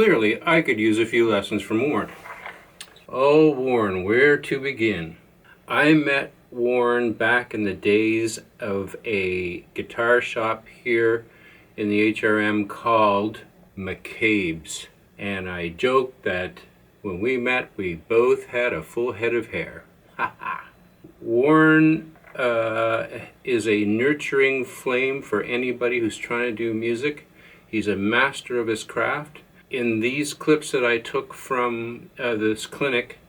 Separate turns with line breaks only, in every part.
clearly I could use a few lessons from Warren. Oh, Warren, where to begin? I met Warren back in the days of a guitar shop here in the HRM called McCabe's. And I joked that when we met, we both had a full head of hair. Warren is a nurturing flame for anybody who's trying to do music. He's a master of his craft. In these clips that I took from this clinic,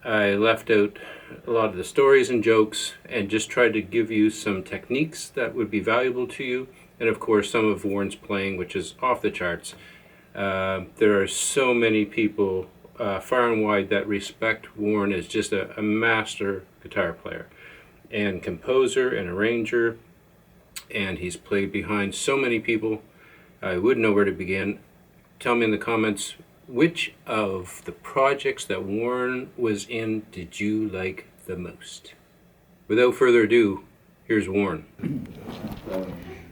I left out a lot of the stories and jokes and just tried to give you some techniques that would be valuable to you, and of course some of Warren's playing, which is off the charts. There are so many people far and wide that respect Warren as just a master guitar player and composer and arranger, and he's played behind so many people. I wouldn't know where to begin. Tell me in the comments, which of the projects that Warren was in did you like the most? Without further ado, here's Warren.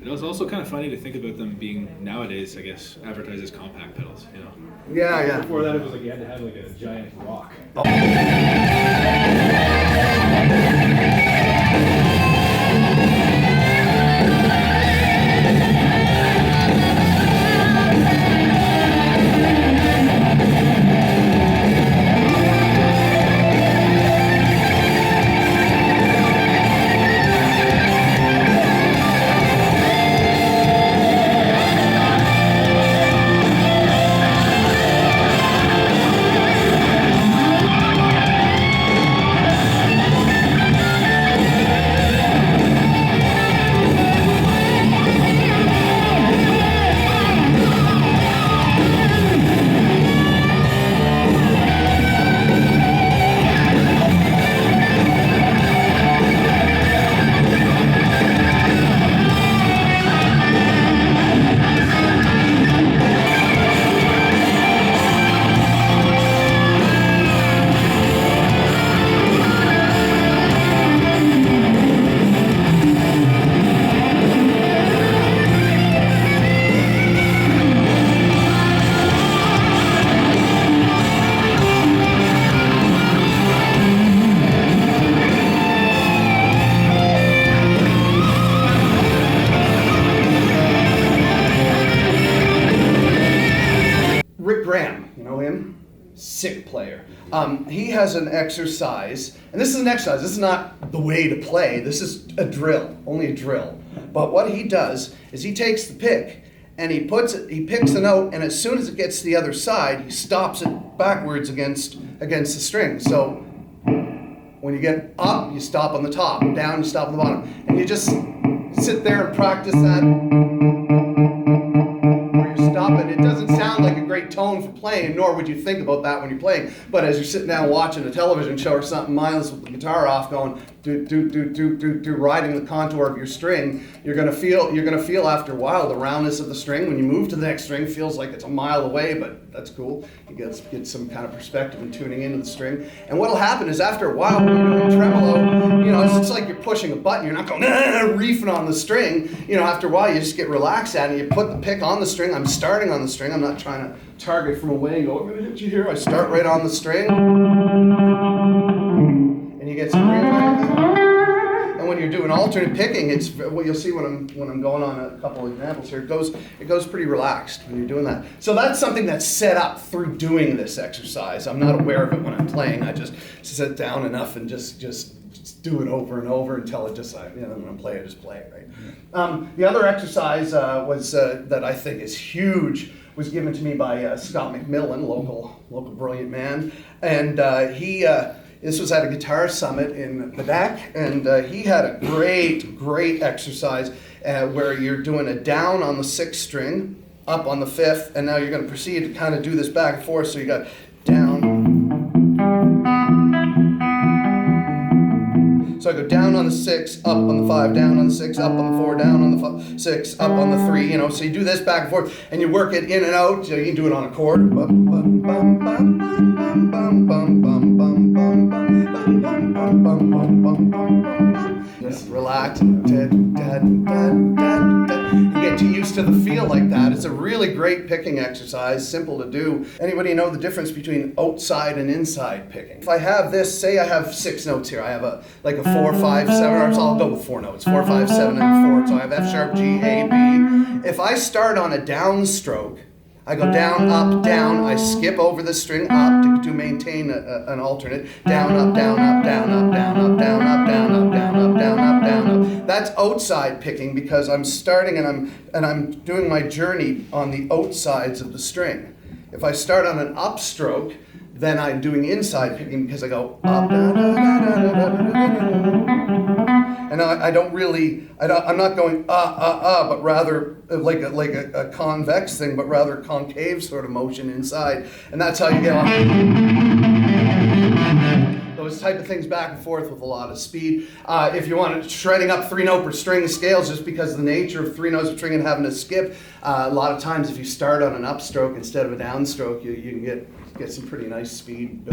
It was also kind of funny to think about them being nowadays, I guess, advertised as compact pedals, you know?
Yeah.
Before that, it was like you had to have like a giant rock.
Rick Graham, you know him? Sick player. He has an exercise, and this is an exercise, this is not the way to play, this is a drill, only a drill. But what he does is he takes the pick and he picks the note, and as soon as it gets to the other side, he stops it backwards against the string. So when you get up, you stop on the top, down, you stop on the bottom. And you just sit there and practice that. Stop it. It doesn't sound like a great tone for playing, nor would you think about that when you're playing. But as you're sitting down watching a television show or something mindless with the guitar off, going riding the contour of your string, you're gonna feel after a while the roundness of the string. When you move to the next string, feels like it's a mile away, but that's cool. You get some kind of perspective and tuning into the string. And what'll happen is after a while, when you're doing tremolo, you know, it's like you're pushing a button. You're not going reefing on the string. You know, after a while, you just get relaxed at it. You put the pick on the string. I'm starting on the string. I'm not trying to target from away and go, I'm gonna hit you here. I start right on the string. And you get some real. And when you're doing alternate picking, it's what you'll see when I'm going on a couple of examples here. It goes pretty relaxed when you're doing that. So that's something that's set up through doing this exercise. I'm not aware of it when I'm playing. I just sit down enough and just do it over and over until it just when I play, I just play it, right? The other exercise was that I think is huge was given to me by Scott McMillan, local brilliant man, and this was at a guitar summit in Quebec, and he had a great exercise where you're doing a down on the 6th string, up on the 5th, and now you're going to proceed to kind of do this back and forth. So you got down. So I go down on the 6, up on the 5, down on the 6, up on the 4, down on the 6, up on the 3, you know, so you do this back and forth, and you work it in and out. So you can do it on a chord. Just relax and get too used to the feel like that. It's a really great picking exercise, simple to do. Anybody know the difference between outside and inside picking? If I have this, say I have 6 notes here. I have a 4, 5, 7, or so I'll go with 4 notes. 4, 5, 7, and 4. So I have F sharp, G, A, B. If I start on a downstroke, I go down, up, down. I skip over the string up to maintain an alternate. Down, up, down, up, down, up, down, up, down, up, down, up, down, up, down, up, down, up. That's outside picking because I'm starting and I'm doing my journey on the outsides of the string. If I start on an upstroke, then I'm doing inside picking because I go up, da, da, da, da, da, da, da, da. And I'm not going but rather like a convex thing, but rather concave sort of motion inside. And that's how you get off. Those type of things back and forth with a lot of speed. If you want to shredding up 3-note per string scales, just because of the nature of 3 notes per string and having to skip, a lot of times if you start on an upstroke instead of a downstroke, you can get some pretty nice speed.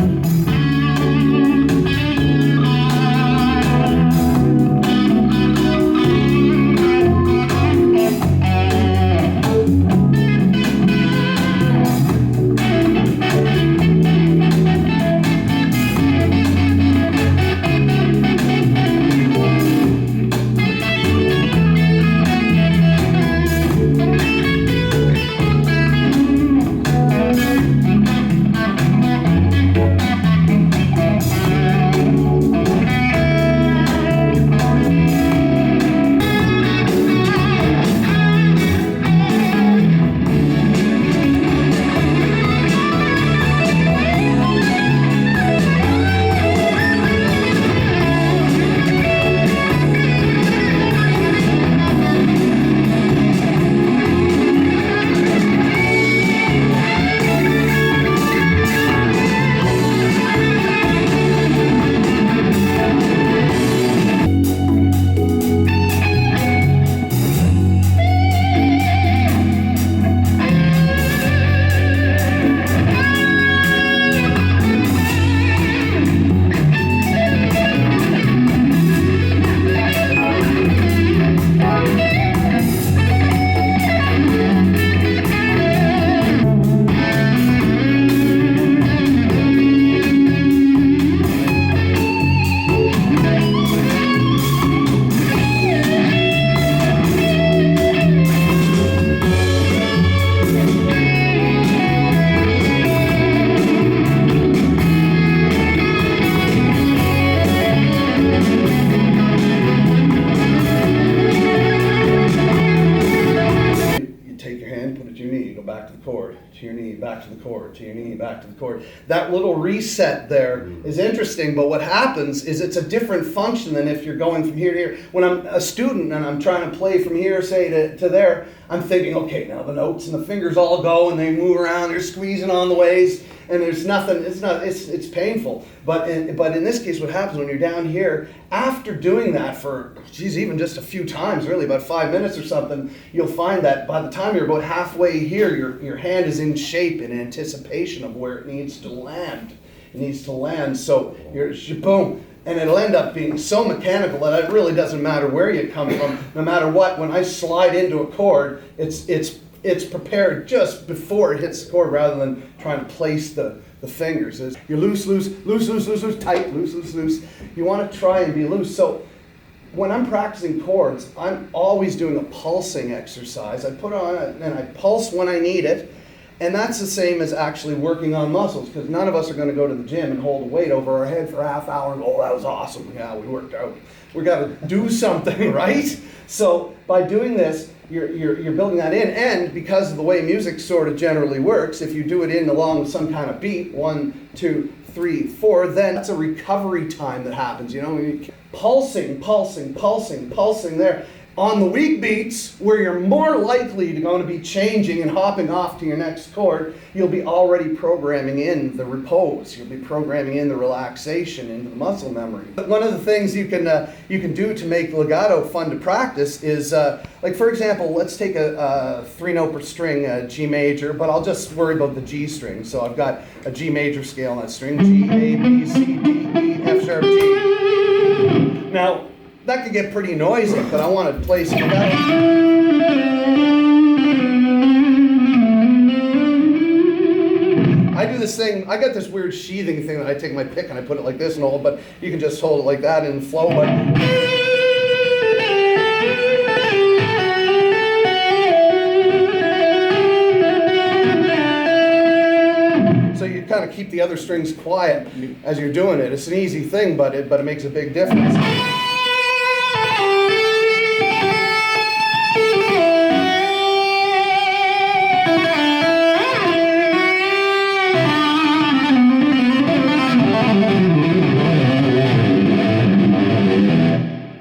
To your knee, back to the chord, to your knee, back to the chord. That little reset there is interesting, but what happens is it's a different function than if you're going from here to here. When I'm a student and I'm trying to play from here, say, to there, I'm thinking, okay, now the notes and the fingers all go and they move around, they're squeezing on the ways, and there's nothing, it's painful. But in this case, what happens when you're down here, after doing that for, even just a few times, really, about 5 minutes or something, you'll find that by the time you're about halfway here, your hand is in shape in anticipation of where it needs to land. It needs to land, so you're boom. And it'll end up being so mechanical that it really doesn't matter where you come from. No matter what, when I slide into a chord, it's prepared just before it hits the chord rather than trying to place the fingers. You're loose, loose, loose, loose, loose, loose, tight, loose, loose, loose. You want to try and be loose. So when I'm practicing chords, I'm always doing a pulsing exercise. I put on it and I pulse when I need it. And that's the same as actually working on muscles, because none of us are going to go to the gym and hold a weight over our head for a half hour and go, oh, that was awesome. Yeah, we worked out. We got to do something, right? So by doing this, you're building that in. And because of the way music sort of generally works, if you do it in along with some kind of beat, 1, 2, 3, 4, then that's a recovery time that happens. You know, pulsing, pulsing, pulsing, pulsing there. On the weak beats, where you're more likely to going to be changing and hopping off to your next chord, you'll be already programming in the repose. You'll be programming in the relaxation into the muscle memory. But one of the things you can do to make legato fun to practice is, like for example, let's take a 3-note per string, G major, but I'll just worry about the G string. So I've got a G major scale on that string, G, A, B, C, D, E, F sharp, G. Now, that could get pretty noisy, but I want to play some legato. do this thing. I got this weird sheathing thing that I take my pick and I put it like this and hold, but you can just hold it like that and flow. But so you kind of keep the other strings quiet as you're doing it. It's an easy thing, but it makes a big difference.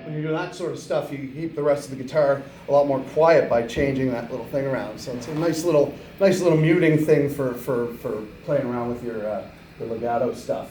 When you do that sort of stuff, you keep the rest of the guitar a lot more quiet by changing that little thing around. So it's a nice little muting thing for playing around with your the legato stuff.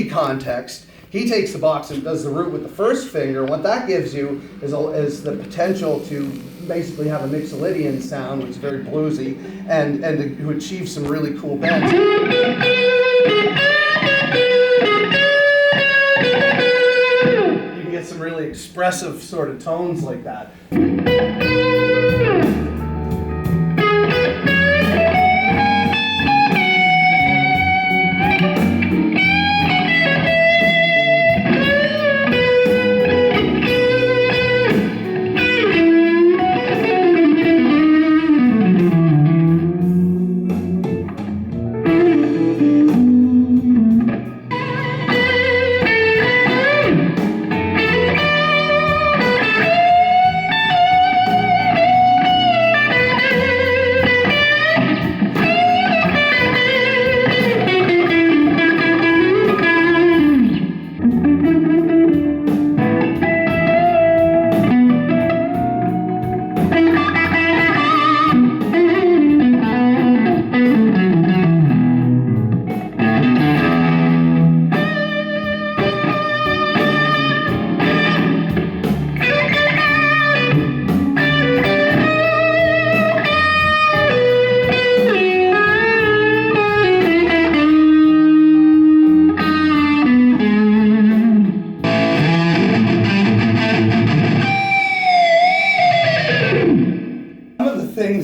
Context, he takes the box and does the root with the first finger. What that gives you is the potential to basically have a Mixolydian sound, which is very bluesy, and to achieve some really cool bends. You can get some really expressive sort of tones like that.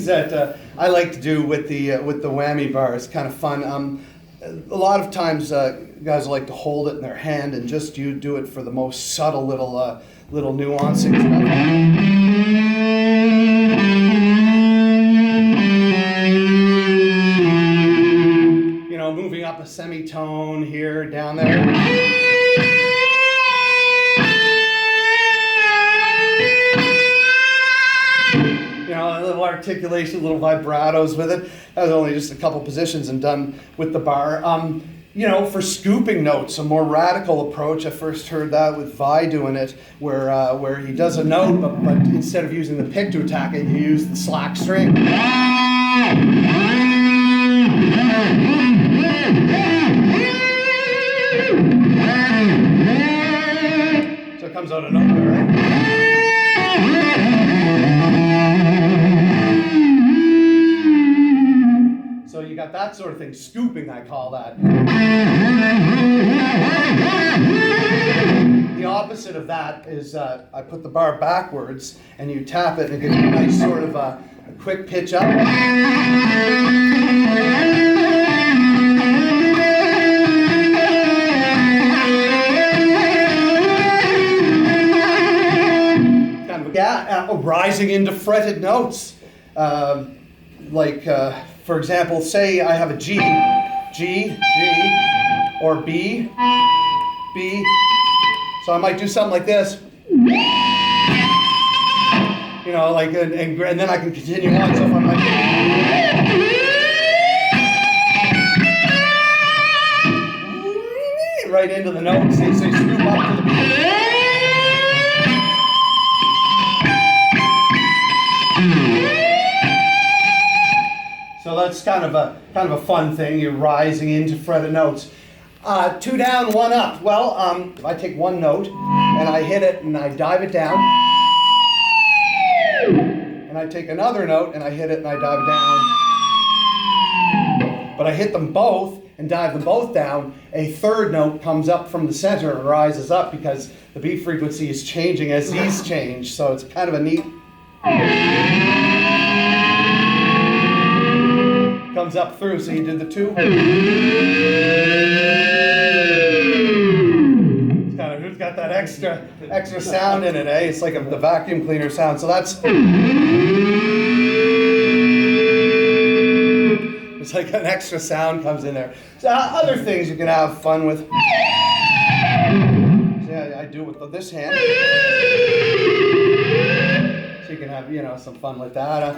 That I like to do with the whammy bar is kind of fun. A lot of times guys like to hold it in their hand and just you do it for the most subtle little nuancing stuff. You know, moving up a semitone here, down there. A little articulation, little vibratos with it. That was only just a couple positions and done with the bar. You know, for scooping notes, a more radical approach. I first heard that with Vi doing it, where he does a note, but instead of using the pick to attack it, you use the slack string. comes out of nowhere, right? So you got that sort of thing, scooping, I call that. The opposite of that is I put the bar backwards and you tap it and it gets a nice sort of a quick pitch up. Rising into fretted notes. For example, say I have a G, G, or B, B. So I might do something like this. You know, like, and then I can continue on. So if I'm like, right into the notes, they say scoop up to the beat. So that's kind of a fun thing. You're rising into fretted notes. 2 down, 1 up. Well, if I take one note and I hit it and I dive it down, and I take another note and I hit it and I dive it down, but I hit them both and dive them both down, a third note comes up from the center and rises up because the beat frequency is changing as these change. So it's kind of a neat. Comes up through, so you did the 2. It's kind of, who's got that extra sound in it, eh? It's like the vacuum cleaner sound. So that's, it's like an extra sound comes in there. So other things you can have fun with. So yeah, I do it with this hand. So you can have, you know, some fun with that.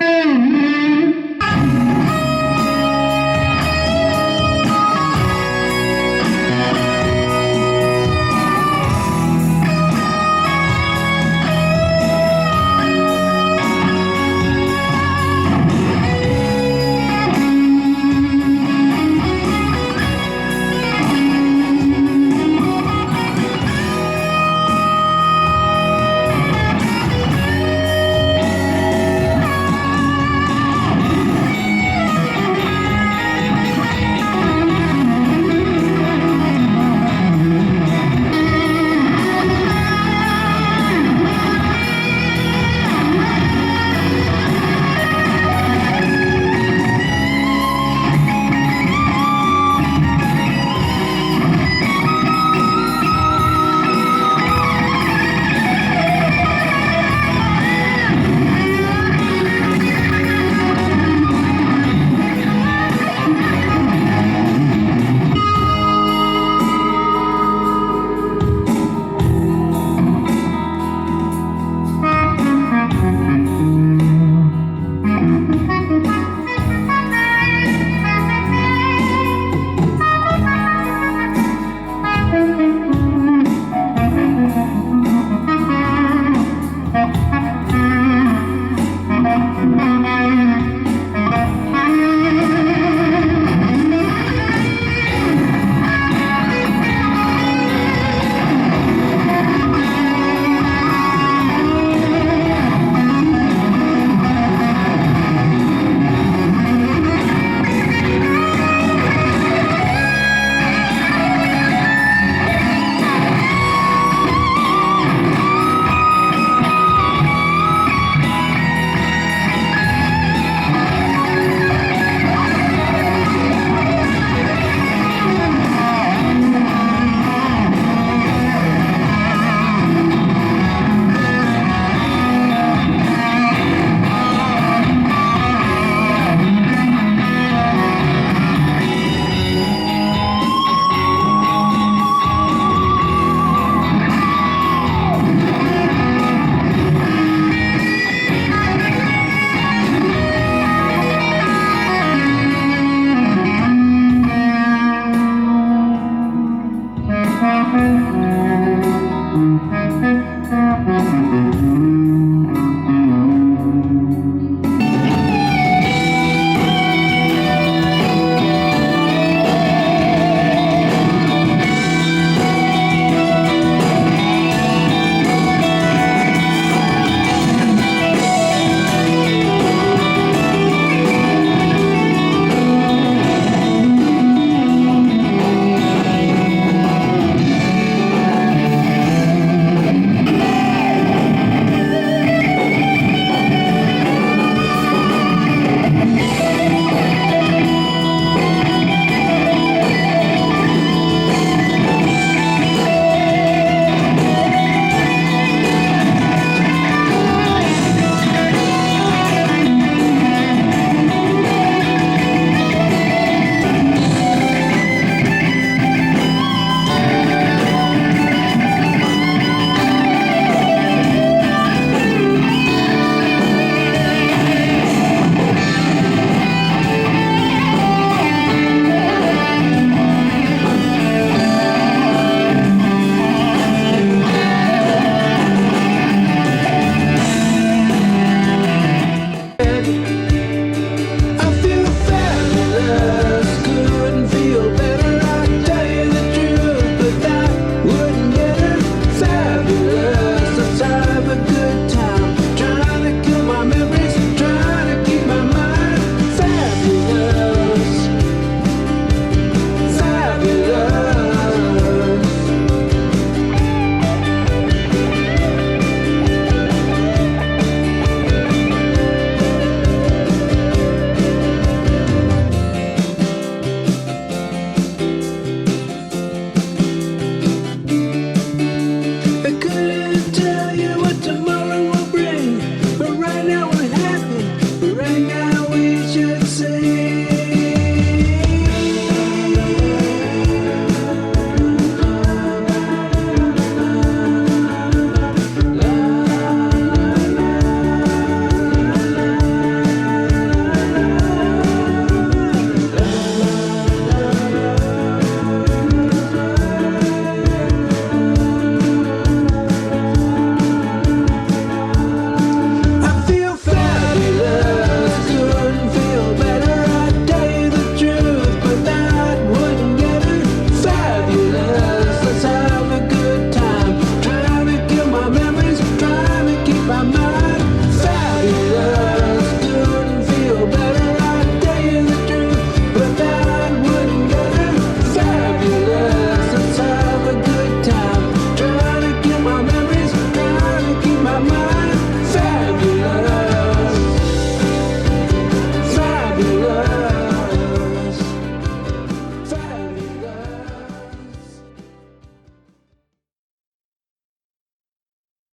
just say